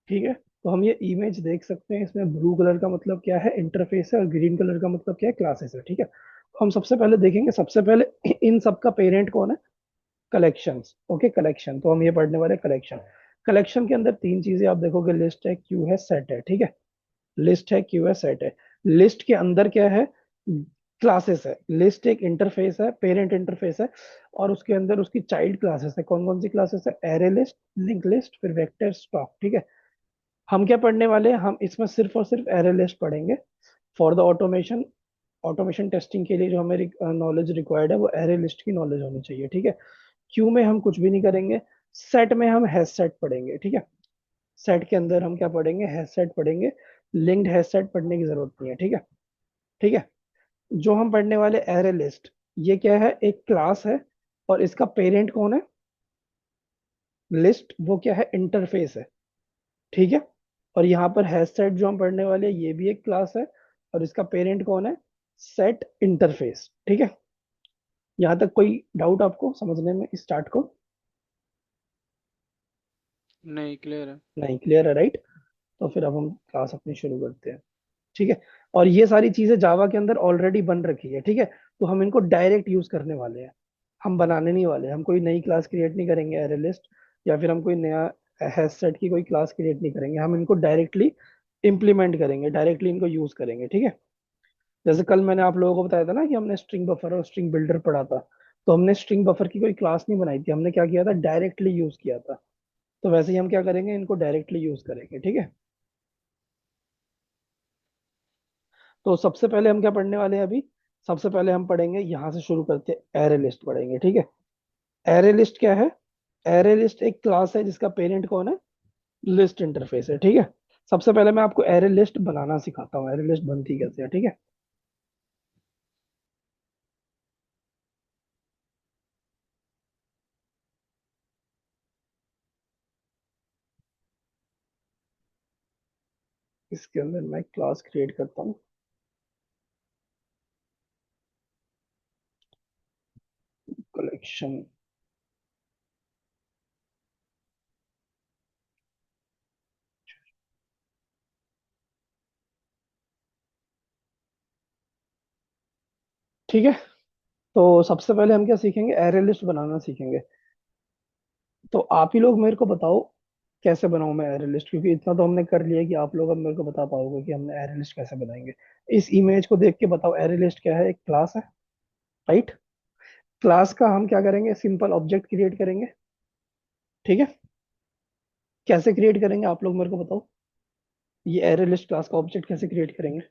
ठीक है, तो हम ये इमेज देख सकते हैं, इसमें ब्लू कलर का मतलब क्या है, इंटरफेस है, और ग्रीन कलर का मतलब क्या है, क्लासेस है। ठीक है, तो हम सबसे पहले देखेंगे, सबसे पहले इन सब का पेरेंट कौन है, कलेक्शंस। ओके, कलेक्शन, तो हम ये पढ़ने वाले कलेक्शन। कलेक्शन के अंदर तीन चीजें आप देखोगे, लिस्ट है, क्यू है, सेट है। ठीक है, लिस्ट है, क्यू है, सेट है। लिस्ट के अंदर क्या है, क्लासेस है। लिस्ट एक इंटरफेस है, पेरेंट इंटरफेस है, और उसके अंदर उसकी चाइल्ड क्लासेस है। कौन कौन सी क्लासेस है, एरे लिस्ट, लिंक लिस्ट, फिर वेक्टर, स्टॉक। ठीक है, हम क्या पढ़ने वाले हैं, हम इसमें सिर्फ और सिर्फ एरे लिस्ट पढ़ेंगे। For the automation, automation testing के लिए जो हमें नॉलेज रिक्वायर्ड है, वो एरे लिस्ट की नॉलेज होनी चाहिए। ठीक है, क्यू में हम कुछ भी नहीं करेंगे। सेट में हम हैश सेट पढ़ेंगे। ठीक है, सेट के अंदर हम क्या पढ़ेंगे, हैश सेट पढ़ेंगे। लिंक्ड हैश सेट पढ़ने की जरूरत नहीं है। ठीक है, ठीक है। जो हम पढ़ने वाले एरे लिस्ट, ये क्या है, एक क्लास है, और इसका पेरेंट कौन है, लिस्ट, वो क्या है, इंटरफेस है। ठीक है, और यहाँ पर हैश सेट जो हम पढ़ने वाले हैं, ये भी एक क्लास है, और इसका पेरेंट कौन है, सेट इंटरफेस। ठीक है, यहाँ तक कोई डाउट आपको समझने में, स्टार्ट को? नहीं, क्लियर है। नहीं, क्लियर है, राइट। तो फिर अब हम क्लास अपनी शुरू करते हैं। ठीक है, और ये सारी चीजें जावा के अंदर ऑलरेडी बन रखी है। ठीक है, तो हम इनको डायरेक्ट यूज करने वाले हैं, हम बनाने नहीं वाले। हम कोई नई क्लास क्रिएट नहीं करेंगे एरे लिस्ट, या फिर हम कोई नया हैश सेट की कोई क्लास क्रिएट नहीं करेंगे। हम इनको डायरेक्टली इम्प्लीमेंट करेंगे, डायरेक्टली इनको यूज करेंगे। ठीक है, जैसे कल मैंने आप लोगों को बताया था ना कि हमने स्ट्रिंग बफर और स्ट्रिंग बिल्डर पढ़ा था, तो हमने स्ट्रिंग बफर की कोई क्लास नहीं बनाई थी, हमने क्या किया था, डायरेक्टली यूज किया था। तो वैसे ही हम क्या करेंगे, इनको डायरेक्टली यूज करेंगे। ठीक है, तो सबसे पहले हम क्या पढ़ने वाले हैं अभी, सबसे पहले हम पढ़ेंगे, यहाँ से शुरू करते हैं, एरे लिस्ट पढ़ेंगे। ठीक है, एरे लिस्ट क्या है, एरे लिस्ट एक क्लास है जिसका पेरेंट कौन है, लिस्ट इंटरफेस है। ठीक है, सबसे पहले मैं आपको एरे लिस्ट बनाना सिखाता हूँ, एरे लिस्ट बनती कैसे है। ठीक है, इसके अंदर मैं क्लास क्रिएट करता हूँ, कलेक्शन। ठीक है, तो सबसे पहले हम क्या सीखेंगे, एरे लिस्ट बनाना सीखेंगे। तो आप ही लोग मेरे को बताओ, कैसे बनाऊं मैं एरे लिस्ट, क्योंकि इतना तो हमने कर लिया कि आप लोग अब मेरे को बता पाओगे कि हमने एरे लिस्ट कैसे बनाएंगे। इस इमेज को देख के बताओ, एरे लिस्ट क्या है, एक क्लास है, राइट। क्लास का हम क्या करेंगे, सिंपल ऑब्जेक्ट क्रिएट करेंगे। ठीक है, कैसे क्रिएट करेंगे आप लोग मेरे को बताओ, ये एरे लिस्ट क्लास का ऑब्जेक्ट कैसे क्रिएट करेंगे?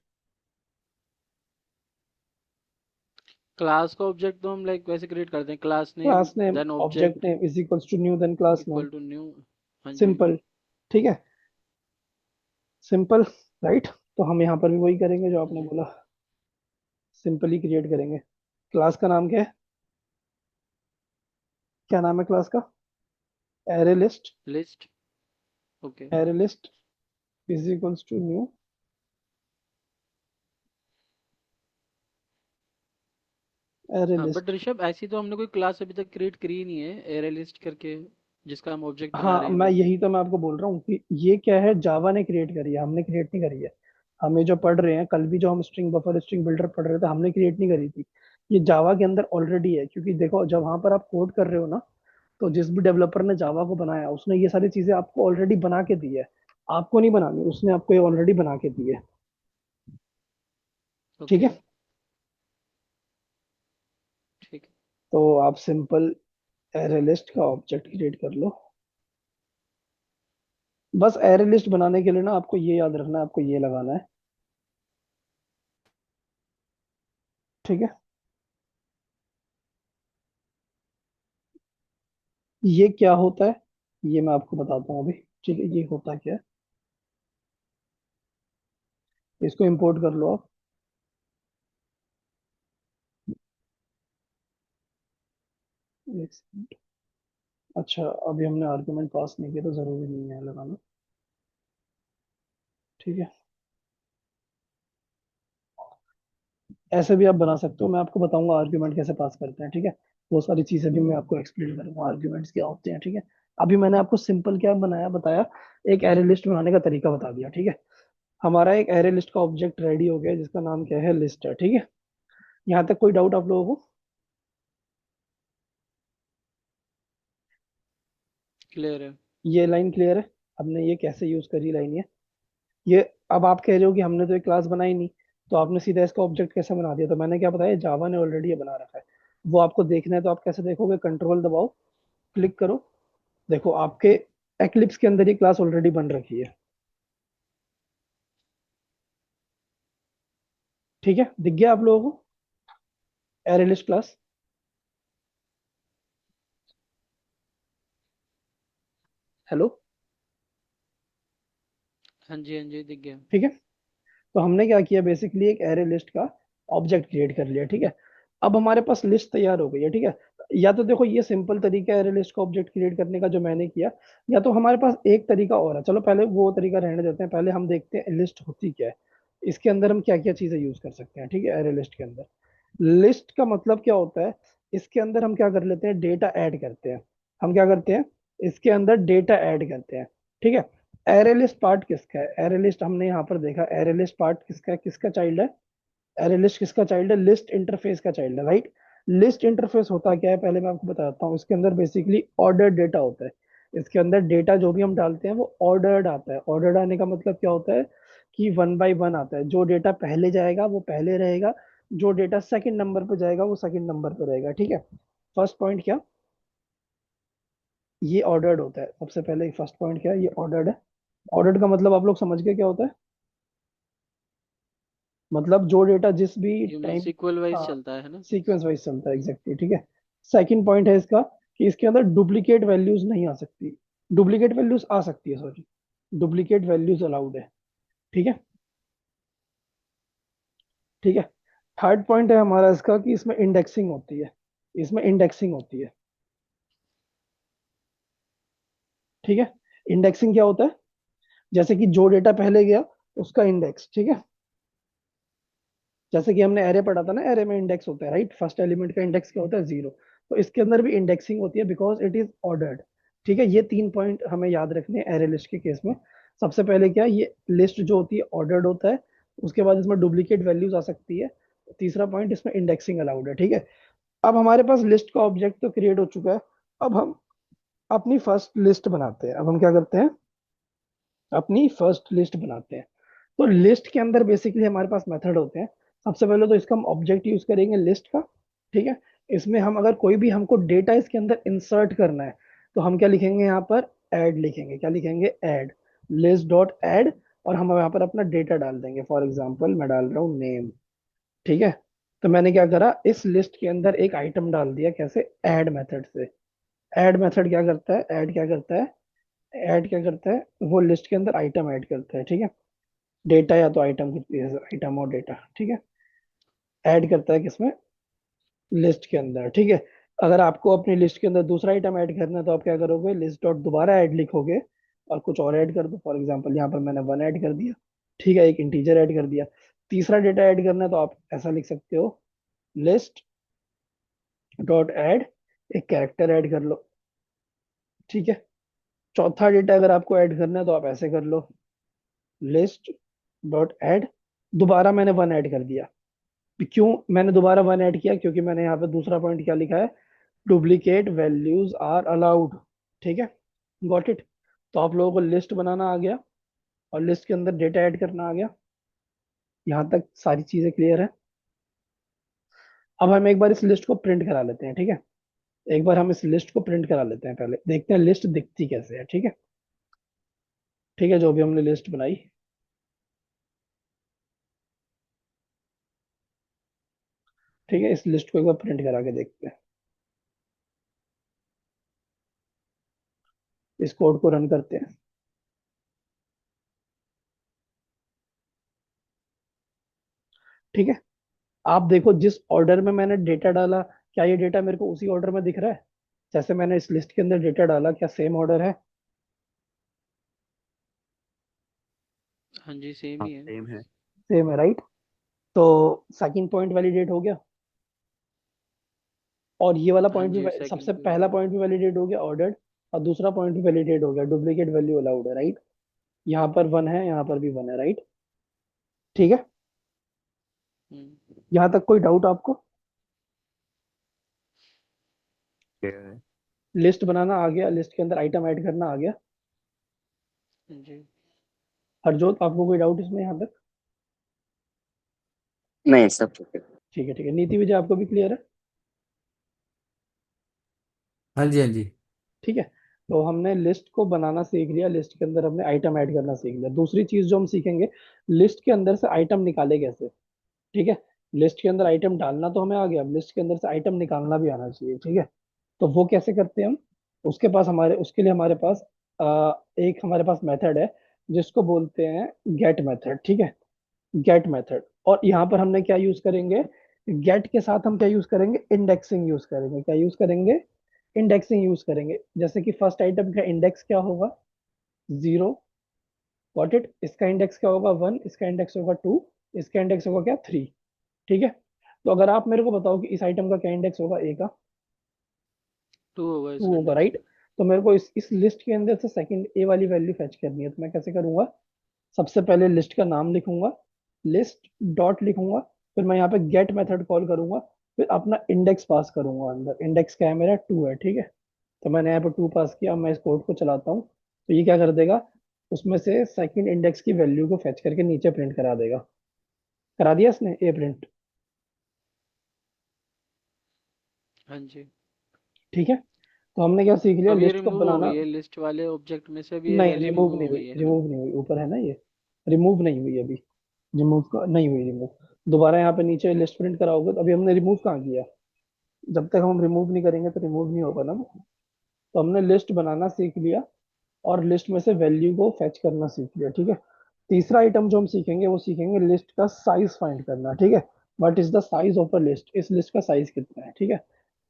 क्लास का ऑब्जेक्ट तो हम लाइक वैसे क्रिएट करते हैं, class name class name, then object object name is equals to new then class name. Equal to new. हाँ जी, हाँ जी। सिंपल, ठीक है, सिंपल, राइट। तो हम यहाँ पर भी वही करेंगे जो हाँ आपने जी। बोला, सिंपली क्रिएट करेंगे। क्लास का नाम क्या है, क्या नाम है क्लास का, array list. List. Okay. Array list is equals to new array हाँ, बट लिस्ट। ऋषभ, ऐसी तो हमने कोई क्लास अभी तक क्रिएट करी ही नहीं है एरे लिस्ट करके, जिसका हम ऑब्जेक्ट बना हाँ, रहे हैं मैं अभी। यही तो मैं आपको बोल रहा हूँ कि ये क्या है, जावा ने क्रिएट करी है, हमने क्रिएट नहीं करी है। हमें जो पढ़ रहे हैं, कल भी जो हम स्ट्रिंग बफर स्ट्रिंग बिल्डर पढ़ रहे थे, हमने क्रिएट नहीं करी थी। ये जावा के अंदर ऑलरेडी है, क्योंकि देखो जब वहां पर आप कोड कर रहे हो ना, तो जिस भी डेवलपर ने जावा को बनाया, उसने ये सारी चीजें आपको ऑलरेडी बना के दी है। आपको नहीं बनानी, उसने आपको ये ऑलरेडी बना के दी है। ठीक ओके। है, ठीक है। तो आप सिंपल एरे लिस्ट का ऑब्जेक्ट क्रिएट कर लो। बस एरे लिस्ट बनाने के लिए ना आपको ये याद रखना है, आपको ये लगाना है। ठीक है, ये क्या होता है, ये मैं आपको बताता हूँ अभी। ठीक है, ये होता क्या है, इसको इंपोर्ट कर लो आप। एक second। अच्छा, अभी हमने आर्गुमेंट पास नहीं किया तो जरूरी नहीं है लगाना। ठीक है, ऐसे भी आप बना सकते हो, मैं आपको बताऊंगा आर्गुमेंट कैसे पास करते हैं। ठीक है, वो सारी चीजें भी मैं आपको एक्सप्लेन करूंगा, आर्गुमेंट्स क्या होते हैं। ठीक है, अभी मैंने आपको सिंपल क्या बनाया बताया, एक एरे लिस्ट बनाने का तरीका बता दिया, ठीक है। हमारा एक एरे लिस्ट का ऑब्जेक्ट रेडी हो गया जिसका नाम क्या है, लिस्ट है, ठीक है। यहाँ तक कोई डाउट आप लोगों को? क्लियर है। ये लाइन क्लियर है? हमने ये कैसे यूज करी लाइन ये अब आप कह रहे हो कि हमने तो एक क्लास बनाई नहीं, तो आपने सीधा इसका ऑब्जेक्ट कैसे बना दिया? तो मैंने क्या बताया, जावा ने ऑलरेडी ये बना रखा है। वो आपको देखना है तो आप कैसे देखोगे, कंट्रोल दबाओ, क्लिक करो, देखो आपके एक्लिप्स के अंदर ये क्लास ऑलरेडी बन रखी है, ठीक है। दिख गया आप लोगों को एरे लिस्ट क्लास? हेलो? हाँ जी, हाँ जी, दिख गया। ठीक है। तो हमने क्या किया, बेसिकली एक एरे लिस्ट का ऑब्जेक्ट क्रिएट कर लिया, ठीक है। अब हमारे पास लिस्ट तैयार हो गई है, ठीक है। या तो देखो ये सिंपल तरीका है एरे लिस्ट का ऑब्जेक्ट क्रिएट करने का जो मैंने किया, या तो हमारे पास एक तरीका और है। चलो पहले वो तरीका रहने देते हैं, पहले हम देखते हैं लिस्ट होती क्या है, इसके अंदर हम क्या क्या चीजें यूज कर सकते हैं, ठीक है। एरे लिस्ट के अंदर लिस्ट का मतलब क्या होता है, इसके अंदर हम क्या कर लेते हैं, डेटा ऐड करते हैं। हम क्या करते हैं, इसके अंदर डेटा ऐड करते हैं, ठीक है। एरे लिस्ट पार्ट किसका है, एरे लिस्ट हमने यहाँ पर देखा, एरे लिस्ट पार्ट किसका है, किसका चाइल्ड है, एरे लिस्ट किसका चाइल्ड है, लिस्ट इंटरफेस का चाइल्ड है, राइट। लिस्ट इंटरफेस होता क्या है, पहले मैं आपको बताता हूँ। इसके अंदर बेसिकली ऑर्डर डेटा होता है। इसके अंदर डेटा जो भी हम डालते हैं वो ऑर्डर्ड आता है। ऑर्डर्ड आने का मतलब क्या होता है कि वन बाय वन आता है। जो डेटा पहले जाएगा वो पहले रहेगा, जो डेटा सेकंड नंबर पे जाएगा वो सेकंड नंबर पे रहेगा, ठीक है। फर्स्ट पॉइंट क्या, ये ऑर्डर्ड होता है। सबसे पहले फर्स्ट पॉइंट क्या है, ये ऑर्डर्ड है। ऑर्डर्ड का मतलब आप लोग समझ गए क्या होता है, मतलब जो डेटा जिस भी you mean time, sequel wise हाँ, चलता है ना? सीक्वेंस वाइज चलता है, एग्जैक्टली, ठीक है। सेकंड पॉइंट है इसका कि इसके अंदर डुप्लीकेट वैल्यूज नहीं आ सकती, डुप्लीकेट वैल्यूज आ सकती है, सॉरी, डुप्लीकेट वैल्यूज अलाउड है, ठीक है। ठीक है। थर्ड पॉइंट है हमारा इसका कि इसमें इंडेक्सिंग होती है, इसमें इंडेक्सिंग होती है, ठीक है। इंडेक्सिंग क्या होता है, जैसे कि जो डेटा पहले गया उसका इंडेक्स, ठीक है। जैसे कि हमने एरे पढ़ा था ना, एरे में इंडेक्स होता है, राइट। फर्स्ट एलिमेंट का इंडेक्स क्या होता है, 0। तो इसके अंदर भी इंडेक्सिंग होती है बिकॉज इट इज ऑर्डर्ड, ठीक है। ये तीन पॉइंट हमें याद रखने हैं एरे लिस्ट के केस में। सबसे पहले क्या, ये लिस्ट जो होती है ऑर्डर्ड होता है, उसके बाद इसमें डुप्लीकेट वैल्यूज आ सकती है, तीसरा पॉइंट इसमें इंडेक्सिंग अलाउड है, ठीक है। अब हमारे पास लिस्ट का ऑब्जेक्ट तो क्रिएट हो चुका है। अब हम अपनी फर्स्ट लिस्ट बनाते हैं। अब हम क्या करते हैं, अपनी फर्स्ट लिस्ट बनाते हैं। तो लिस्ट के अंदर बेसिकली हमारे पास मेथड होते हैं। सबसे पहले तो इसका हम ऑब्जेक्ट यूज करेंगे लिस्ट का, ठीक है। इसमें हम अगर कोई भी हमको डेटा इसके अंदर इंसर्ट करना है, तो हम क्या लिखेंगे यहाँ पर, ऐड लिखेंगे। क्या लिखेंगे, ऐड, लिस्ट डॉट ऐड। और हम यहाँ पर अपना डेटा डाल देंगे, फॉर एग्जाम्पल मैं डाल रहा हूँ नेम, ठीक है। तो मैंने क्या करा, इस लिस्ट के अंदर एक आइटम डाल दिया, कैसे, ऐड मेथड से। ऐड मेथड क्या करता है, ऐड क्या करता है, ऐड क्या करता है, वो लिस्ट के अंदर आइटम ऐड करता है, ठीक है। डेटा या तो आइटम, कुछ भी, आइटम और डेटा, ठीक है। ऐड करता है किसमें, लिस्ट के अंदर, ठीक है। अगर आपको अपनी लिस्ट के अंदर दूसरा आइटम ऐड करना है तो आप क्या करोगे, लिस्ट डॉट दोबारा ऐड लिखोगे और कुछ और ऐड कर दो। फॉर एग्जांपल यहाँ पर मैंने वन ऐड कर दिया, ठीक है, एक इंटीजर ऐड कर दिया। तीसरा डेटा ऐड करना है तो आप ऐसा लिख सकते हो, लिस्ट डॉट ऐड, एक कैरेक्टर ऐड कर लो, ठीक है। चौथा डेटा अगर आपको ऐड करना है तो आप ऐसे कर लो, लिस्ट डॉट ऐड, दोबारा मैंने वन ऐड कर दिया। क्यों मैंने दोबारा वन ऐड किया, क्योंकि मैंने यहाँ पे दूसरा पॉइंट क्या लिखा है, डुप्लीकेट वैल्यूज आर अलाउड, ठीक है। Got it. तो आप लोगों को लिस्ट बनाना आ गया और लिस्ट के अंदर डेटा ऐड करना आ गया। यहाँ तक सारी चीजें क्लियर है। अब हम एक बार इस लिस्ट को प्रिंट करा लेते हैं, ठीक है। एक बार हम इस लिस्ट को प्रिंट करा लेते हैं, पहले देखते हैं लिस्ट दिखती कैसे है, ठीक है। ठीक है, जो भी हमने लिस्ट बनाई, ठीक है, इस लिस्ट को एक बार प्रिंट करा के देखते हैं। इस कोड को रन करते हैं, ठीक है। आप देखो जिस ऑर्डर में मैंने डेटा डाला, क्या ये डेटा मेरे को उसी ऑर्डर में दिख रहा है जैसे मैंने इस लिस्ट के अंदर डेटा डाला, क्या सेम ऑर्डर है? हाँ जी, सेम हाँ ही है। सेम है। सेम है, राइट। तो सेकंड पॉइंट वैलिडेट हो गया, और ये वाला हाँ पॉइंट जी, भी, सेकंड सबसे पे पहला भी। पॉइंट भी वैलिडेट हो गया, ऑर्डर्ड। और दूसरा पॉइंट भी वैलिडेट हो गया, डुप्लीकेट वैल्यू अलाउड है, राइट। यहाँ पर 1 है, यहाँ पर भी 1 है, राइट। ठीक है। हम्म। यहाँ तक कोई डाउट आपको? क्लियर है। लिस्ट बनाना आ गया, लिस्ट के अंदर आइटम ऐड करना आ गया। जी। हरजोत, आपको कोई डाउट इसमें यहाँ तक? नहीं, सब ठीक है। ठीक है, ठीक है। नीति विजय, आपको भी क्लियर है? हाँ जी, हाँ जी। ठीक है। तो हमने लिस्ट को बनाना सीख लिया, लिस्ट के अंदर हमने आइटम ऐड करना सीख लिया। दूसरी चीज जो हम सीखेंगे, लिस्ट के अंदर से आइटम निकाले कैसे। ठीक है। लिस्ट के अंदर आइटम डालना तो हमें आ गया, अब लिस्ट के अंदर से आइटम निकालना भी आना चाहिए। ठीक है। तो वो कैसे करते हैं हम? उसके लिए हमारे पास एक हमारे पास मेथड है, जिसको बोलते हैं गेट मेथड। ठीक है। Get method. और यहाँ पर हमने क्या यूज करेंगे? गेट के साथ हम क्या यूज करेंगे? इंडेक्सिंग यूज करेंगे। क्या यूज करेंगे? इंडेक्सिंग यूज करेंगे। जैसे कि फर्स्ट आइटम का इंडेक्स क्या होगा? 0। Got it. इसका इंडेक्स क्या होगा? 1। इसका इंडेक्स होगा 2। इसका इंडेक्स होगा क्या? 3। ठीक है। तो अगर आप मेरे को बताओ कि इस आइटम का क्या इंडेक्स होगा, ए का? 2 होगा 2 इसका होगा, इंडेक्स। राइट। तो मेरे को इस लिस्ट के अंदर से सेकंड ए वाली वैल्यू फेच करनी है, तो मैं कैसे करूंगा? सबसे पहले लिस्ट का नाम लिखूंगा, लिस्ट डॉट लिखूंगा, फिर मैं यहाँ पे गेट मेथड कॉल करूंगा, फिर अपना इंडेक्स पास करूंगा अंदर। इंडेक्स क्या है मेरा? 2 है, ठीक है। तो मैंने यहाँ पे 2 पास किया। अब मैं इस कोड को चलाता हूँ, तो ये क्या कर देगा? उसमें से सेकंड इंडेक्स की वैल्यू को फेच करके नीचे प्रिंट करा देगा। करा दिया इसने ए प्रिंट। हाँ जी। ठीक है। तो हमने क्या सीख लिया? अब ये लिस्ट को रिमूव हो बनाना। गई है लिस्ट वाले ऑब्जेक्ट में से, अब ये नहीं, वैल्यू रिमूव रिमूव नहीं हो हुई, गई है ना? रिमूव नहीं हुई, ऊपर है ना ये। रिमूव नहीं हुई अभी। रिमूव का नहीं हुई रिमूव। दोबारा यहाँ पे नीचे लिस्ट प्रिंट कराओगे, तो अभी हमने रिमूव कहाँ किया? जब तक हम रिमूव नहीं करेंगे तो रिमूव नहीं होगा ना वो। तो हमने लिस्ट बनाना सीख लिया, और लिस्ट में से वैल्यू को फेच करना सीख लिया। ठीक है। तीसरा आइटम जो हम सीखेंगे, वो सीखेंगे लिस्ट का साइज फाइंड करना। ठीक है। What is the size of a list? इस लिस्ट का साइज कितना है? ठीक है।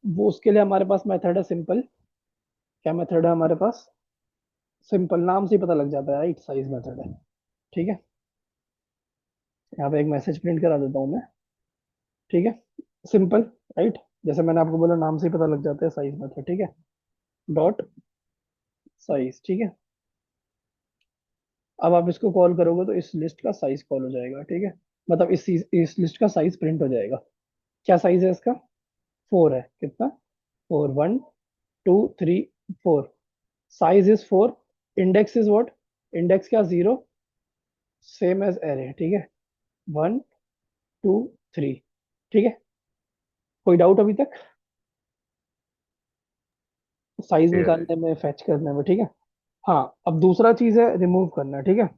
वो उसके लिए हमारे पास मेथड है सिंपल। क्या मेथड है हमारे पास? सिंपल, नाम से ही पता लग जाता है, राइट। साइज मेथड है। ठीक है। यहाँ पे एक मैसेज प्रिंट करा देता हूँ मैं। ठीक है। Simple, right. जैसे मैंने आपको बोला, नाम से ही पता लग जाता है साइज मेथड। ठीक है। Dot size. ठीक है। अब आप इसको कॉल करोगे तो इस लिस्ट का साइज कॉल हो जाएगा। ठीक है। मतलब इस लिस्ट का साइज प्रिंट हो जाएगा। क्या साइज है इसका? 4 है। कितना? 4। 1 2 3 4। Size is 4। Index is what? Index क्या? 0। Same as array. ठीक है। 1 2 3। ठीक है। कोई डाउट अभी तक? साइज क्लियर है। निकालने में, फेच करने में। ठीक है। हाँ, अब दूसरा चीज है रिमूव करना। ठीक है।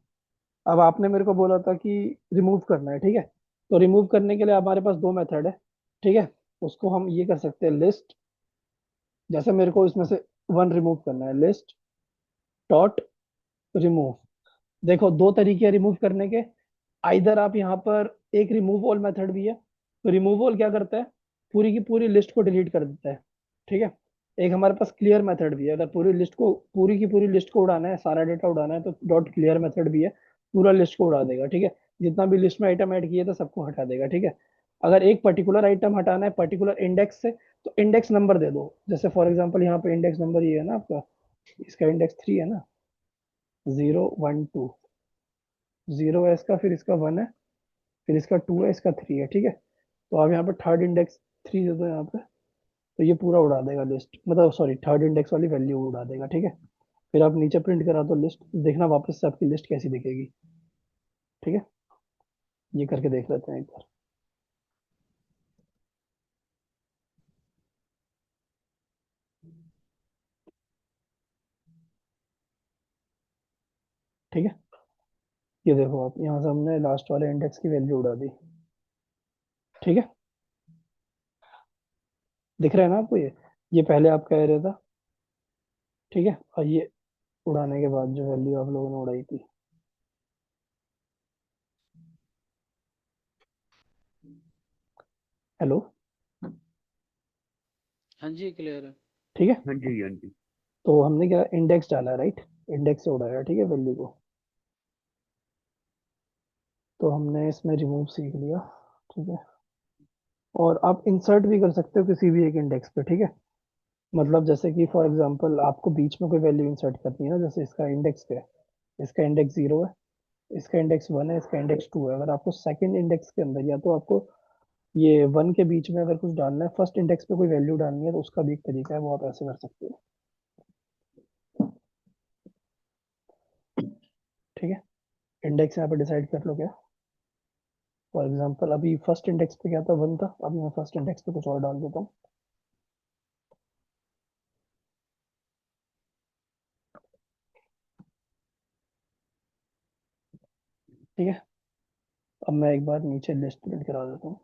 अब आपने मेरे को बोला था कि रिमूव करना है। ठीक है। तो रिमूव करने के लिए हमारे पास दो मेथड है। ठीक है। उसको हम ये कर सकते हैं, लिस्ट। जैसे मेरे को इसमें से 1 रिमूव करना है, लिस्ट डॉट रिमूव। देखो, दो तरीके हैं रिमूव करने के। आइदर आप यहाँ पर, एक रिमूव ऑल मेथड भी है। तो रिमूव ऑल क्या करता है? पूरी की पूरी लिस्ट को डिलीट कर देता है। ठीक है। एक हमारे पास क्लियर मेथड भी है। अगर पूरी की पूरी लिस्ट को उड़ाना है, सारा डेटा उड़ाना है, तो डॉट क्लियर मेथड भी है। पूरा लिस्ट को उड़ा देगा। ठीक है। जितना भी लिस्ट में आइटम ऐड किए थे सबको हटा देगा। ठीक है। अगर एक पर्टिकुलर आइटम हटाना है पर्टिकुलर इंडेक्स से, तो इंडेक्स नंबर दे दो। जैसे फॉर एग्जाम्पल यहाँ पे इंडेक्स नंबर ये है ना आपका, इसका इंडेक्स 3 है ना। 0 1 2। 0 है इसका, फिर इसका 1 है, फिर इसका 2 है, इसका 3 है। ठीक है। तो आप यहाँ पे थर्ड इंडेक्स 3 दे दो यहाँ पे, तो ये पूरा उड़ा देगा लिस्ट, मतलब सॉरी, थर्ड इंडेक्स वाली वैल्यू उड़ा देगा। ठीक है। फिर आप नीचे प्रिंट करा दो लिस्ट, देखना वापस से आपकी लिस्ट कैसी दिखेगी। ठीक है। ये करके देख लेते हैं एक बार। ठीक है। ये देखो आप, यहाँ से हमने लास्ट वाले इंडेक्स की वैल्यू उड़ा दी। ठीक है। दिख रहा है ना आपको ये पहले आप कह रहे था। ठीक है। और ये उड़ाने के बाद जो वैल्यू आप लोगों ने उड़ाई थी। हेलो। हाँ जी, क्लियर है। ठीक है। हाँ जी, हाँ जी। तो हमने क्या इंडेक्स डाला, राइट। इंडेक्स से उड़ाया। ठीक है, वैल्यू को। तो हमने इसमें रिमूव सीख लिया। ठीक है। और आप इंसर्ट भी कर सकते हो किसी भी एक इंडेक्स पे। ठीक है। मतलब जैसे कि फॉर एग्जांपल आपको बीच में कोई वैल्यू इंसर्ट करनी है ना, जैसे इसका इंडेक्स क्या है, इसका इंडेक्स 0 है, इसका इंडेक्स 1 है, इसका इंडेक्स 2 है। अगर आपको सेकंड इंडेक्स के अंदर या तो आपको ये 1 के बीच में अगर कुछ डालना है, फर्स्ट इंडेक्स पे कोई वैल्यू डालनी है, तो उसका भी एक तरीका है, वो आप ऐसे कर सकते हो। ठीक है, इंडेक्स यहाँ पे डिसाइड कर लो क्या। फॉर एग्जांपल अभी फर्स्ट इंडेक्स पे क्या था, 1 था, अभी मैं फर्स्ट इंडेक्स पे कुछ और डाल देता हूँ। ठीक है, अब मैं एक बार नीचे लिस्ट प्रिंट करा देता हूँ।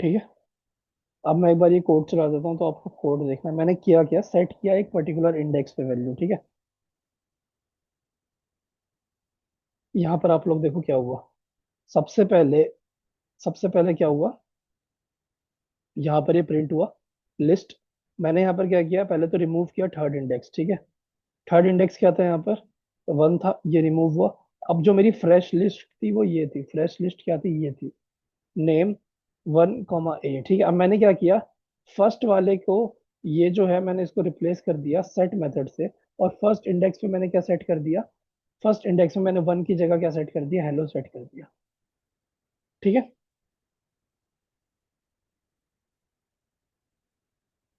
ठीक है, अब मैं एक बार ये कोड चला देता हूँ, तो आपको कोड देखना है। मैंने किया क्या, सेट किया एक पर्टिकुलर इंडेक्स पे वैल्यू। ठीक है, यहाँ पर आप लोग देखो क्या हुआ। सबसे पहले सबसे पहले क्या हुआ, यहाँ पर ये प्रिंट हुआ लिस्ट। मैंने यहाँ पर क्या किया, पहले तो रिमूव किया थर्ड इंडेक्स। ठीक है, थर्ड इंडेक्स क्या था यहाँ पर, तो 1 था, ये रिमूव हुआ। अब जो मेरी फ्रेश लिस्ट थी वो ये थी, फ्रेश लिस्ट क्या थी, ये थी, नेम 1 ए। ठीक है, अब मैंने क्या किया, फर्स्ट वाले को, ये जो है मैंने इसको रिप्लेस कर दिया सेट मेथड से, और फर्स्ट इंडेक्स पे मैंने क्या सेट कर दिया, फर्स्ट इंडेक्स में मैंने 1 की जगह क्या सेट कर दिया, हेलो सेट कर दिया। ठीक है,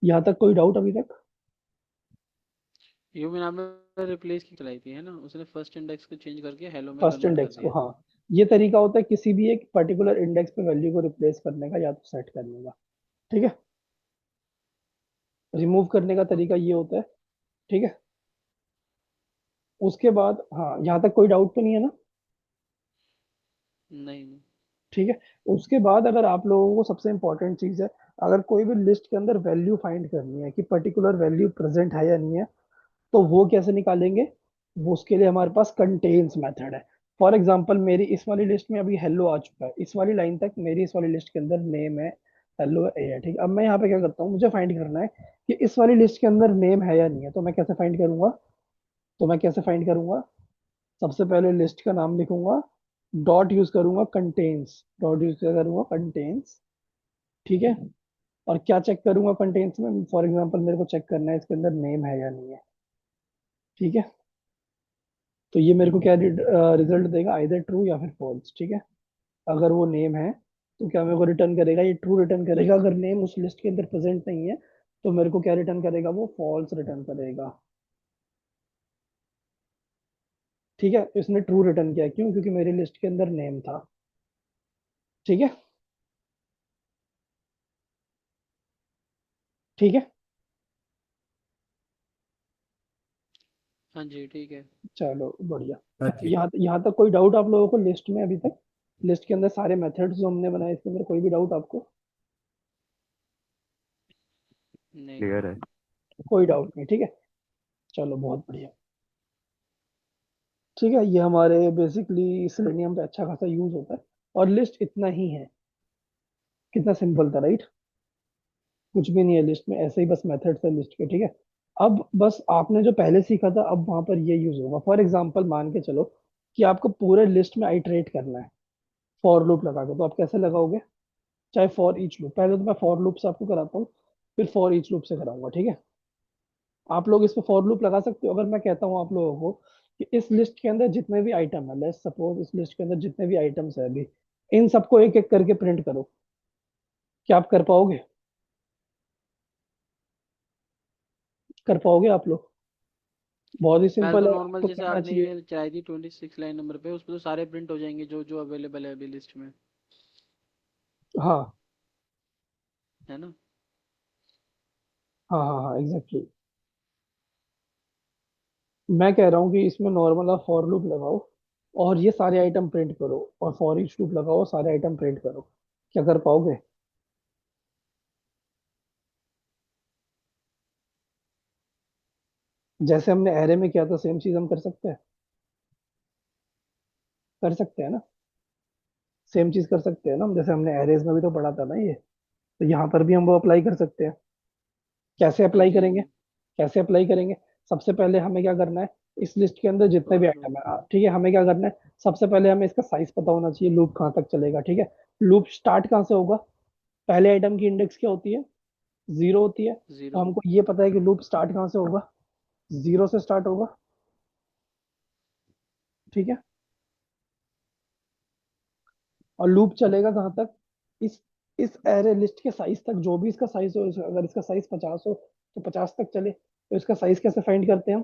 यहाँ तक कोई डाउट अभी तक। ह्यूमन आपने रिप्लेस की चलाई थी है ना, उसने फर्स्ट इंडेक्स को चेंज करके हेलो में फर्स्ट कन्वर्ट कर इंडेक्स को, दिया। हाँ, ये तरीका होता है किसी भी एक पर्टिकुलर इंडेक्स पे वैल्यू को रिप्लेस करने का या तो सेट करने का। ठीक है, रिमूव करने का तरीका ये होता है। ठीक है, उसके बाद हाँ, यहाँ तक कोई डाउट तो नहीं है ना। नहीं नहीं। ठीक है, उसके बाद अगर आप लोगों को सबसे इंपॉर्टेंट चीज है, अगर कोई भी लिस्ट के अंदर वैल्यू फाइंड करनी है कि पर्टिकुलर वैल्यू प्रेजेंट है या नहीं है, तो वो कैसे निकालेंगे, वो उसके लिए हमारे पास कंटेन्स मेथड है। फॉर एग्जांपल मेरी इस वाली लिस्ट में अभी हेलो आ चुका है, इस वाली लाइन तक मेरी इस वाली लिस्ट के अंदर नेम है, हेलो ए है। ठीक है, अब मैं यहाँ पे क्या करता हूँ, मुझे फाइंड करना है कि इस वाली लिस्ट के अंदर नेम है या नहीं है, तो मैं कैसे फाइंड करूंगा, सबसे पहले लिस्ट का नाम लिखूंगा, डॉट यूज करूंगा कंटेन्स, डॉट यूज क्या करूंगा, कंटेन्स। ठीक है, और क्या चेक करूंगा कंटेन्स में, फॉर एग्जांपल मेरे को चेक करना है इसके अंदर नेम है या नहीं है। ठीक है, तो ये मेरे को क्या रिजल्ट देगा, आइदर ट्रू या फिर फॉल्स। ठीक है, अगर वो नेम है तो क्या मेरे को रिटर्न करेगा, ये ट्रू रिटर्न करेगा। अगर नेम उस लिस्ट के अंदर प्रेजेंट नहीं है तो मेरे को क्या रिटर्न करेगा, वो फॉल्स रिटर्न करेगा। ठीक है, इसने ट्रू रिटर्न किया, क्यों, क्योंकि मेरी लिस्ट के अंदर नेम था। ठीक है, ठीक है, हाँ जी ठीक है। चलो बढ़िया। हाँ जी। यहाँ तक कोई डाउट आप लोगों को लिस्ट में अभी तक, लिस्ट के अंदर सारे मेथड्स जो हमने बनाए इसके अंदर कोई भी डाउट आपको, नहीं नहीं। क्लियर है। कोई डाउट नहीं। ठीक है, चलो बहुत बढ़िया। ठीक है, ये हमारे बेसिकली सेलेनियम पे अच्छा खासा यूज होता है, और लिस्ट इतना ही है। कितना सिंपल था, राइट। कुछ भी नहीं है लिस्ट में, ऐसे ही बस मेथड्स है लिस्ट के। ठीक है, अब बस आपने जो पहले सीखा था अब वहां पर ये यूज होगा। फॉर एग्जांपल मान के चलो कि आपको पूरे लिस्ट में आइटरेट करना है फॉर लूप लगा के, तो आप कैसे लगाओगे, चाहे फॉर ईच लूप, पहले तो मैं फॉर लूप से आपको कराता हूँ, फिर फॉर ईच लूप से कराऊंगा। ठीक है, आप लोग इस पे फॉर लूप लगा सकते हो। अगर मैं कहता हूँ आप लोगों को कि इस लिस्ट के अंदर जितने भी आइटम है, लेट्स सपोज इस लिस्ट के अंदर जितने भी आइटम्स है अभी, इन सबको एक एक करके प्रिंट करो, क्या आप कर पाओगे, कर पाओगे आप लोग, बहुत ही पहले सिंपल तो है, नॉर्मल आपको जैसे करना आपने चाहिए। ईमेल चलाई थी 26 लाइन नंबर पे, उस पर तो सारे प्रिंट हो जाएंगे जो जो अवेलेबल है अभी लिस्ट में, हाँ है ना। हाँ हाँ हाँ, एग्जैक्टली। मैं कह रहा हूँ कि इसमें नॉर्मल आप फॉर लूप लगाओ और ये सारे आइटम प्रिंट करो, और फॉर ईच लूप लगाओ, सारे आइटम प्रिंट करो, क्या कर पाओगे। जैसे हमने एरे में किया था सेम चीज हम कर सकते हैं, कर सकते हैं ना, सेम चीज कर सकते हैं ना हम, जैसे हमने एरेज में भी तो पढ़ा था ना ये, तो यहाँ पर भी हम वो अप्लाई कर सकते हैं। कैसे हाँ अप्लाई जी हाँ करेंगे, जी। कैसे अप्लाई करेंगे, सबसे पहले हमें क्या करना है, इस लिस्ट के अंदर जितने भी और आइटम है, ठीक है, हमें क्या करना है, सबसे पहले हमें इसका साइज पता होना चाहिए, लूप कहाँ तक चलेगा, ठीक है। लूप स्टार्ट कहाँ से होगा, पहले आइटम की इंडेक्स क्या होती है, 0 होती है, तो 0। हमको ये पता है कि लूप स्टार्ट कहाँ से होगा, 0 से स्टार्ट होगा, ठीक है। और लूप चलेगा कहाँ तक, इस इस एरे लिस्ट के साइज तक, जो भी इसका साइज हो, अगर इसका साइज 50 हो तो 50 तक चले। तो इसका साइज कैसे फाइंड करते हैं हम,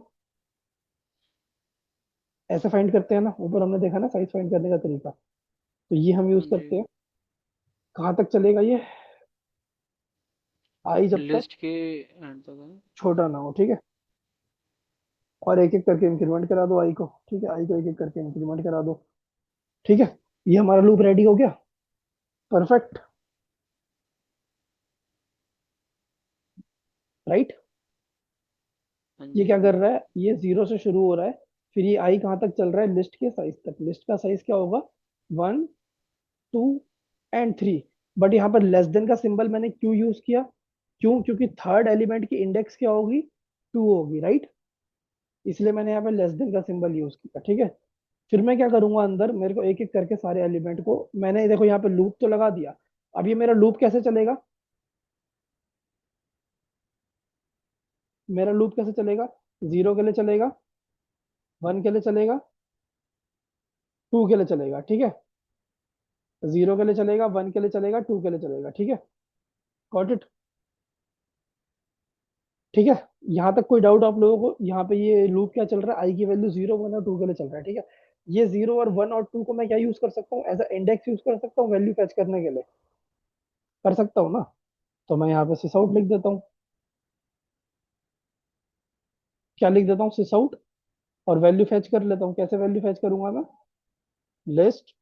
ऐसे फाइंड करते हैं ना, ऊपर हमने देखा ना साइज फाइंड करने का तरीका, तो ये हम यूज हाँ जी, करते हैं। कहाँ तक चलेगा ये, आई जब तक लिस्ट के एंड तक है। छोटा ना हो, ठीक है। और एक एक करके इंक्रीमेंट करा दो आई को, ठीक है, आई को एक एक करके इंक्रीमेंट करा दो, ठीक है। ये हमारा लूप रेडी हो गया, परफेक्ट, राइट। हाँ ये जी, क्या हाँ कर जी। रहा है, ये 0 से शुरू हो रहा है, फिर ये आई कहाँ तक चल रहा है, लिस्ट के साइज तक। लिस्ट का साइज क्या होगा, 1, 2 एंड 3। बट यहाँ पर लेस देन का सिंबल मैंने क्यों यूज किया, क्यों, क्योंकि थर्ड एलिमेंट की इंडेक्स क्या होगी, 2 होगी, राइट। इसलिए मैंने यहाँ पे लेस देन का सिंबल यूज किया, ठीक है। फिर मैं क्या करूंगा, अंदर मेरे को एक एक करके सारे एलिमेंट को, मैंने देखो यहाँ पे लूप तो लगा दिया। अब ये मेरा लूप कैसे चलेगा, मेरा लूप कैसे चलेगा, 0 के लिए चलेगा, 1 के लिए चलेगा, 2 के लिए चलेगा, ठीक है। 0 के लिए चलेगा, 1 के लिए चलेगा, 2 के लिए चलेगा, ठीक है। गॉट इट, ठीक है। यहाँ तक कोई डाउट आप लोगों को, यहाँ पे ये लूप क्या चल रहा है, आई की वैल्यू 0, 1 और 2 के लिए चल रहा है, ठीक है। ये 0 और 1 और 2 को मैं क्या यूज कर सकता हूँ, एज अ इंडेक्स यूज कर सकता हूँ वैल्यू फैच करने के लिए, कर सकता हूँ ना। तो मैं यहाँ पे सिस आउट लिख देता हूँ, क्या लिख देता हूँ, सिस आउट, और वैल्यू फैच कर लेता हूँ। कैसे वैल्यू फैच करूंगा मैं, लिस्ट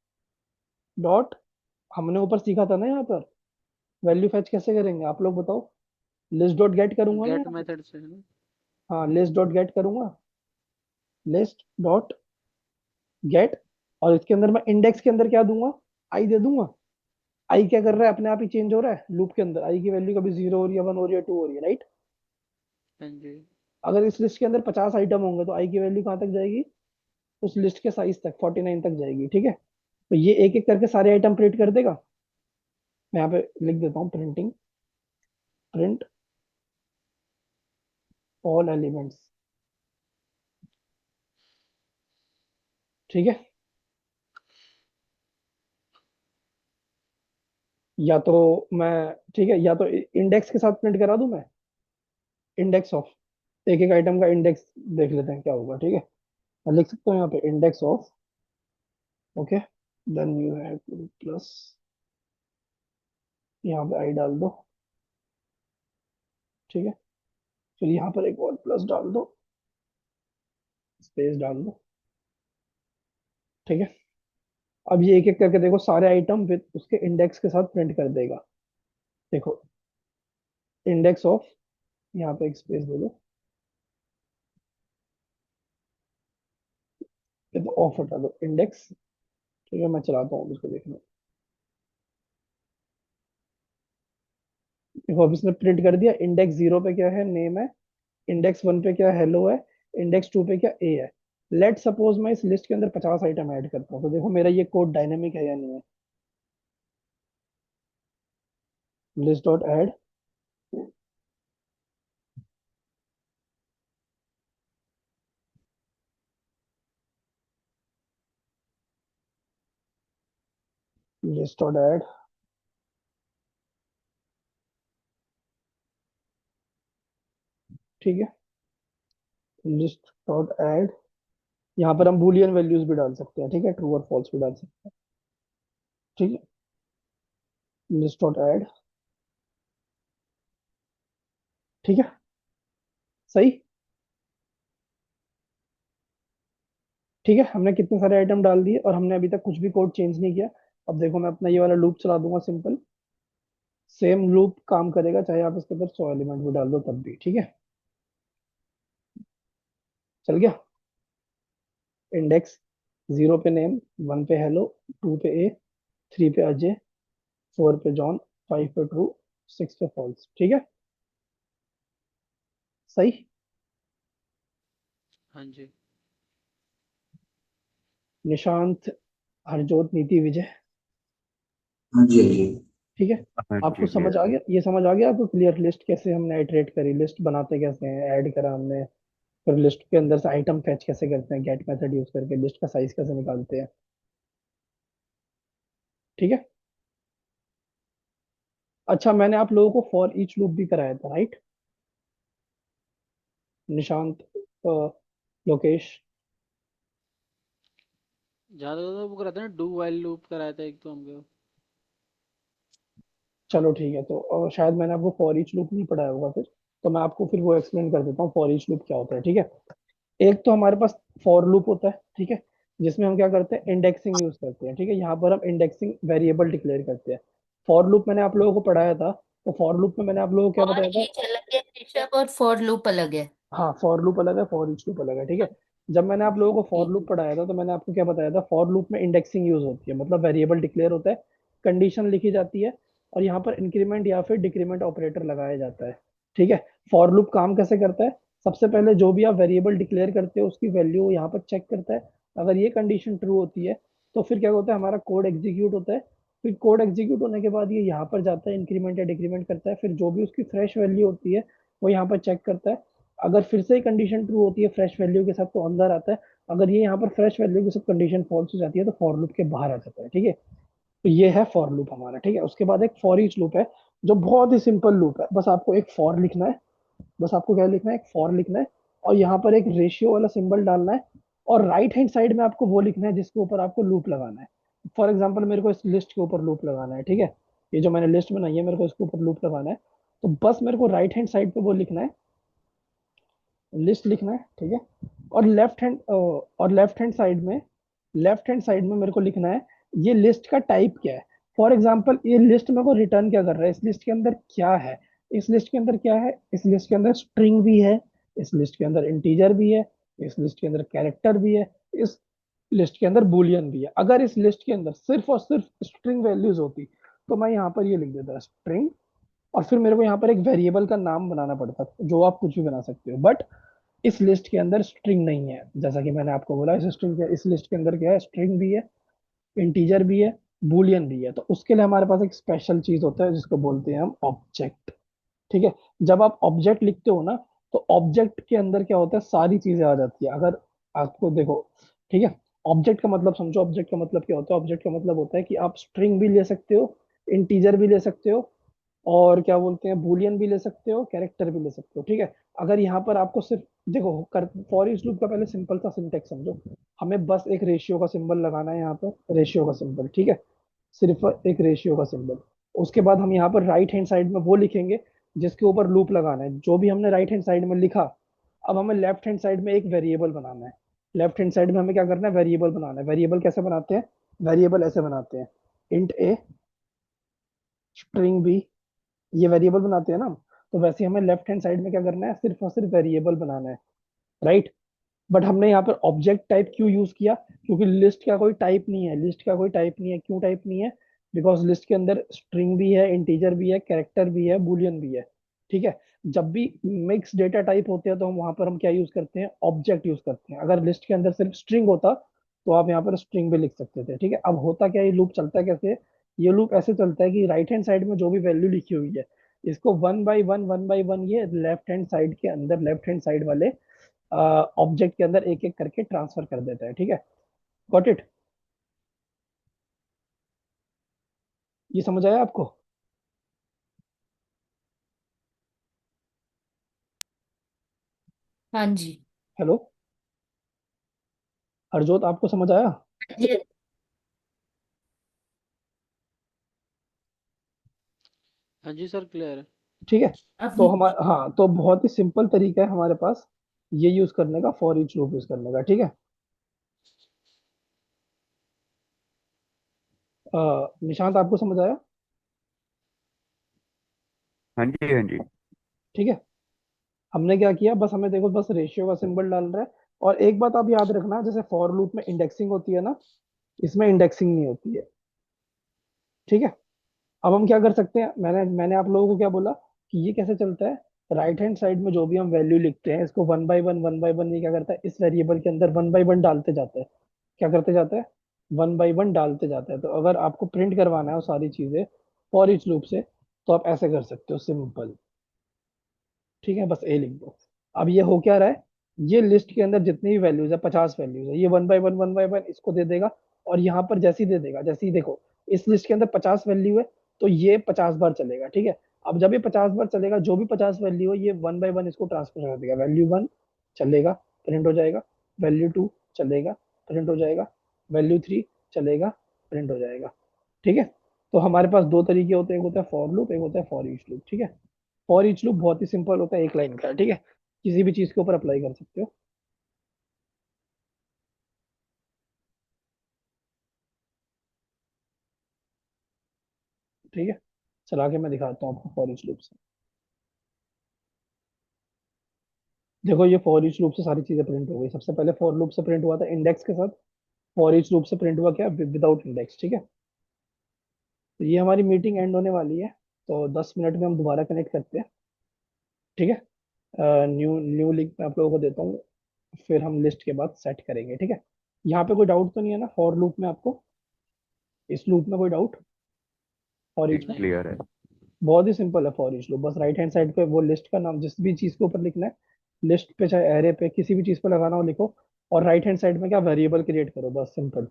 डॉट, हमने ऊपर सीखा था ना यहाँ पर, वैल्यू फैच कैसे करेंगे आप लोग बताओ, लिस्ट डॉट गेट करूंगा ना गेट यहाँ पे। मेथड से है ना। हाँ, लिस्ट डॉट गेट करूंगा, लिस्ट डॉट गेट, और इसके अंदर मैं इंडेक्स के अंदर क्या दूंगा, आई दे दूंगा। आई क्या कर रहा है, अपने आप ही चेंज हो रहा है लूप के अंदर, आई की वैल्यू कभी 0 हो रही है, 1 हो रही है, 2 हो रही है, राइट। हाँ जी। अगर इस लिस्ट के अंदर 50 आइटम होंगे तो आई की वैल्यू कहाँ तक जाएगी, उस लिस्ट के साइज तक, 49 तक जाएगी, ठीक है। तो ये एक एक करके सारे आइटम प्रिंट कर देगा। मैं यहाँ पे लिख देता हूँ, प्रिंटिंग, प्रिंट ऑल एलिमेंट्स, ठीक है। या तो मैं, ठीक है, या तो इंडेक्स के साथ प्रिंट करा दूं मैं, इंडेक्स ऑफ, एक एक आइटम का इंडेक्स देख लेते हैं क्या होगा, ठीक है। मैं लिख सकता हूँ यहाँ पे index of, okay, then you have plus, यहाँ पे आई डाल दो, ठीक है। फिर यहाँ पर एक और प्लस डाल दो, स्पेस डाल दो, ठीक है। अब ये एक एक करके देखो सारे आइटम विद उसके इंडेक्स के साथ प्रिंट कर देगा। देखो, इंडेक्स ऑफ, यहाँ पे एक स्पेस दे दो, ये तो ऑफ हटा दो, इंडेक्स, ठीक है। मैं चलाता हूँ इसको देखना, देखो अब इसने प्रिंट कर दिया। इंडेक्स 0 पे क्या है, नेम है, इंडेक्स 1 पे क्या है, हेलो है, इंडेक्स 2 पे क्या ए है। लेट सपोज मैं इस लिस्ट के अंदर 50 आइटम ऐड करता हूँ, तो देखो मेरा ये कोड डायनेमिक है या नहीं है, list dot add, list dot add, ठीक है, लिस्ट डॉट ऐड। यहाँ पर हम बूलियन वैल्यूज भी डाल सकते हैं, ठीक है, ट्रू और फॉल्स भी डाल सकते हैं, ठीक है। लिस्ट डॉट ऐड, ठीक है, सही, ठीक है। हमने कितने सारे आइटम डाल दिए और हमने अभी तक कुछ भी कोड चेंज नहीं किया। अब देखो मैं अपना ये वाला लूप चला दूंगा, सिंपल सेम लूप काम करेगा, चाहे आप इसके अंदर 100 एलिमेंट भी डाल दो तब भी, ठीक है। चल गया, इंडेक्स 0 पे नेम, 1 पे हेलो, 2 पे ए, 3 पे अजय, 4 पे जॉन, 5 पे ट्रू, 6 पे फॉल्स, ठीक है, सही। हाँ जी। निशांत, हरजोत, नीति, विजय। हाँ जी, हाँ जी। ठीक है। हाँ आपको जी समझ आ क्लियर है। गया, ये समझ आ गया आपको क्लियर? लिस्ट कैसे हमने इटरेट करी, लिस्ट बनाते कैसे हैं, ऐड करा हमने, फिर लिस्ट के अंदर से आइटम फैच कैसे करते हैं, गेट मेथड यूज करके लिस्ट का साइज कैसे निकालते हैं। ठीक है। अच्छा, मैंने आप लोगों को फॉर ईच लूप भी कराया था, राइट? निशांत, लोकेश। ज्यादा तो वो कराते हैं ना, डू वाइल लूप कराया था एक तो हमको। चलो ठीक है, तो शायद मैंने आपको फॉर ईच लूप नहीं पढ़ाया होगा फिर। तो मैं आपको फिर वो एक्सप्लेन कर देता हूँ फॉर ईच लूप क्या होता है। ठीक है। एक तो हमारे पास फॉर लूप होता है, ठीक है, जिसमें हम क्या करते हैं, इंडेक्सिंग यूज करते हैं। ठीक है, यहाँ पर हम इंडेक्सिंग वेरिएबल डिक्लेयर करते हैं। फॉर लूप मैंने आप लोगों को पढ़ाया था, तो फॉर लूप में मैंने आप लोगों को क्या फॉर बताया था? ईच अलग है ऋषभ और फॉर लूप अलग है। हाँ, फॉर लूप अलग है, फॉर ईच लूप अलग है। ठीक है। जब मैंने आप लोगों को फॉर ठीक लूप पढ़ाया था, तो मैंने आपको क्या बताया था? फॉर लूप में इंडेक्सिंग यूज होती है, मतलब वेरिएबल डिक्लेयर होता है, कंडीशन लिखी जाती है, और यहाँ पर इंक्रीमेंट या फिर डिक्रीमेंट ऑपरेटर लगाया जाता है। ठीक है। फॉर लूप काम कैसे करता है? सबसे पहले जो भी आप वेरिएबल डिक्लेयर करते हो उसकी वैल्यू यहाँ पर चेक करता है। अगर ये कंडीशन ट्रू होती है तो फिर क्या होता है, हमारा कोड एग्जीक्यूट होता है। फिर कोड एग्जीक्यूट होने के बाद ये यहाँ पर जाता है, इंक्रीमेंट या डिक्रीमेंट करता है, फिर जो भी उसकी फ्रेश वैल्यू होती है वो यहाँ पर चेक करता है। अगर फिर से ही कंडीशन ट्रू होती है फ्रेश वैल्यू के साथ तो अंदर आता है। अगर ये यहाँ पर फ्रेश वैल्यू के साथ कंडीशन फॉल्स हो जाती है तो फॉर लूप के बाहर आ जाता है। ठीक है। तो ये है फॉर लूप हमारा। ठीक है। उसके बाद एक फॉर ईच लूप है, जो बहुत ही सिंपल लूप है। बस आपको एक फॉर लिखना है, बस आपको क्या लिखना है, एक फॉर लिखना है, और यहाँ पर एक रेशियो वाला सिंबल डालना है, और राइट हैंड साइड में आपको वो लिखना है जिसके ऊपर आपको लूप लगाना है। फॉर एग्जाम्पल मेरे को इस लिस्ट के ऊपर लूप लगाना है। ठीक है। ये जो मैंने लिस्ट बनाई है, मेरे को इसके ऊपर लूप लगाना है। तो बस मेरे को राइट हैंड साइड पे वो लिखना है, लिस्ट लिखना है। ठीक है। और लेफ्ट हैंड साइड में मेरे को लिखना है ये लिस्ट का टाइप क्या है। फॉर एग्जांपल ये लिस्ट मेरे को रिटर्न क्या कर रहा है, इस लिस्ट के अंदर क्या है, इस लिस्ट के अंदर क्या है, इस लिस्ट के अंदर स्ट्रिंग भी है, इस लिस्ट के अंदर इंटीजर भी है, इस लिस्ट के अंदर कैरेक्टर भी है, इस लिस्ट के अंदर बूलियन भी है। अगर इस लिस्ट के अंदर सिर्फ और सिर्फ स्ट्रिंग वैल्यूज होती तो मैं यहाँ पर ये लिख देता स्ट्रिंग, और फिर मेरे को यहाँ पर एक वेरिएबल का नाम बनाना पड़ता, जो आप कुछ भी बना सकते हो। बट इस लिस्ट के अंदर स्ट्रिंग नहीं है, जैसा कि मैंने आपको बोला, इस लिस्ट के अंदर क्या है, स्ट्रिंग भी है, इंटीजर भी है, बूलियन भी है। तो उसके लिए हमारे पास एक स्पेशल चीज होता है जिसको बोलते हैं हम ऑब्जेक्ट। ठीक है। जब आप ऑब्जेक्ट लिखते हो ना, तो ऑब्जेक्ट के अंदर क्या होता है, सारी चीजें आ जाती है। अगर आपको देखो, ठीक है, ऑब्जेक्ट का मतलब समझो, ऑब्जेक्ट का मतलब क्या होता है? ऑब्जेक्ट का मतलब होता है कि आप स्ट्रिंग भी ले सकते हो, इंटीजर भी ले सकते हो, और क्या बोलते हैं, बूलियन भी ले सकते हो, कैरेक्टर भी ले सकते हो। ठीक है। अगर यहाँ पर आपको सिर्फ देखो, कर फॉर ईच लूप का पहले सिंपल सा सिंटेक्स समझो। हमें बस एक रेशियो का सिंबल लगाना है, यहाँ पर रेशियो का सिंबल। ठीक है। सिर्फ एक रेशियो का सिंबल। उसके बाद हम यहाँ पर राइट हैंड साइड में वो लिखेंगे जिसके ऊपर लूप लगाना है, जो भी हमने राइट हैंड साइड में लिखा। अब हमें लेफ्ट हैंड साइड में एक वेरिएबल बनाना है। लेफ्ट हैंड साइड में हमें क्या करना है, वेरिएबल बनाना है। वेरिएबल कैसे बनाते हैं? वेरिएबल ऐसे बनाते हैं, इंट ए, स्ट्रिंग बी, ये वेरिएबल बनाते हैं ना हम। तो वैसे ही हमें लेफ्ट हैंड साइड में क्या करना है, सिर्फ और सिर्फ वेरिएबल बनाना है, राइट? बट हमने यहाँ पर ऑब्जेक्ट टाइप क्यों यूज किया? क्योंकि लिस्ट का कोई टाइप नहीं है, लिस्ट का कोई टाइप नहीं है। क्यों टाइप नहीं है? बिकॉज लिस्ट के अंदर स्ट्रिंग भी है, इंटीजर भी है, कैरेक्टर भी है, बूलियन भी है। ठीक है। जब भी मिक्स डेटा टाइप होते हैं तो हम वहां पर हम क्या यूज करते हैं, ऑब्जेक्ट यूज करते हैं। अगर लिस्ट के अंदर सिर्फ स्ट्रिंग होता तो आप यहाँ पर स्ट्रिंग भी लिख सकते थे। ठीक है। अब होता क्या, ये लूप चलता है कैसे? ये लूप ऐसे चलता है कि राइट हैंड साइड में जो भी वैल्यू लिखी हुई है, इसको वन बाई वन ये लेफ्ट हैंड साइड के अंदर, लेफ्ट हैंड साइड वाले ऑब्जेक्ट के अंदर एक एक करके ट्रांसफर कर देता है। ठीक है। Got it? ये समझ आया आपको? हाँ जी। हेलो, हरजोत, आपको समझ आया? ये हाँ जी सर, क्लियर है। ठीक है। अब तो हमारा, हाँ, तो बहुत ही सिंपल तरीका है हमारे पास ये यूज करने का, फॉर ईच लूप यूज करने का। ठीक है। निशांत, आपको समझ आया? हाँ जी हाँ जी। ठीक है। हमने क्या किया, बस हमें देखो, बस रेशियो का सिंबल डाल रहा है। और एक बात आप याद रखना, जैसे फॉर लूप में इंडेक्सिंग होती है ना, इसमें इंडेक्सिंग नहीं होती है। ठीक है। अब हम क्या कर सकते हैं, मैंने मैंने आप लोगों को क्या बोला कि ये कैसे चलता है, राइट हैंड साइड में जो भी हम वैल्यू लिखते हैं, इसको वन बाय वन ये क्या करता है, इस वेरिएबल के अंदर वन बाय वन डालते जाता है। क्या करते जाते हैं, वन बाई वन डालते जाते हैं। तो अगर आपको प्रिंट करवाना है वो सारी चीजें फॉर ईच लूप से, तो आप ऐसे कर सकते हो, सिंपल। ठीक है, बस ए लिख दो। अब ये हो क्या रहा है, ये लिस्ट के अंदर जितनी भी वैल्यूज है, 50 वैल्यूज है, ये वन बाय वन इसको दे देगा। और यहाँ पर जैसे ही दे देगा, जैसे ही देखो इस लिस्ट के अंदर 50 वैल्यू है, तो ये 50 बार चलेगा। ठीक है, अब जब ये 50 बार चलेगा, जो भी 50 वैल्यू है, ये वन बाय वन इसको ट्रांसफर कर देगा। वैल्यू वन चलेगा, प्रिंट हो जाएगा। वैल्यू टू चलेगा, प्रिंट हो जाएगा। वैल्यू थ्री चलेगा, प्रिंट हो जाएगा। ठीक है, तो हमारे पास दो तरीके होते हैं, एक होता है फॉर लूप, एक होता है फॉर ईच लूप। ठीक है, फॉर ईच लूप बहुत ही सिंपल होता है, एक लाइन का। ठीक है, किसी भी चीज के ऊपर अप्लाई कर सकते हो। ठीक है, चला के मैं दिखाता हूँ आपको फॉर ईच लूप से। देखो ये फॉर ईच लूप से सारी चीजें प्रिंट हो गई। सबसे पहले फॉर लूप से प्रिंट हुआ था इंडेक्स के साथ, फॉर ईच लूप से प्रिंट हुआ क्या, विदाउट इंडेक्स। ठीक है, तो ये हमारी मीटिंग एंड होने वाली है, तो 10 मिनट में हम दोबारा कनेक्ट करते हैं। ठीक है, न्यू न्यू लिंक मैं आप लोगों को देता हूँ, फिर हम लिस्ट के बाद सेट करेंगे। ठीक है, यहाँ पे कोई डाउट तो नहीं है ना फॉर लूप में आपको, इस लूप में कोई डाउट फॉर ईच में? क्लियर है। बहुत ही सिंपल है फॉर ईच लूप। बस राइट हैंड साइड पे वो लिस्ट का नाम जिस भी चीज के ऊपर लिखना है, लिस्ट पे चाहे एरे पे किसी भी चीज पे लगाना हो लिखो, और राइट हैंड साइड में क्या वेरिएबल क्रिएट करो, बस सिंपल।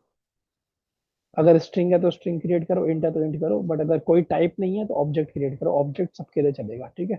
अगर स्ट्रिंग है तो स्ट्रिंग क्रिएट करो, इंट है तो इंट करो, बट अगर कोई टाइप नहीं है तो ऑब्जेक्ट क्रिएट करो, ऑब्जेक्ट सबके लिए चलेगा। ठीक है,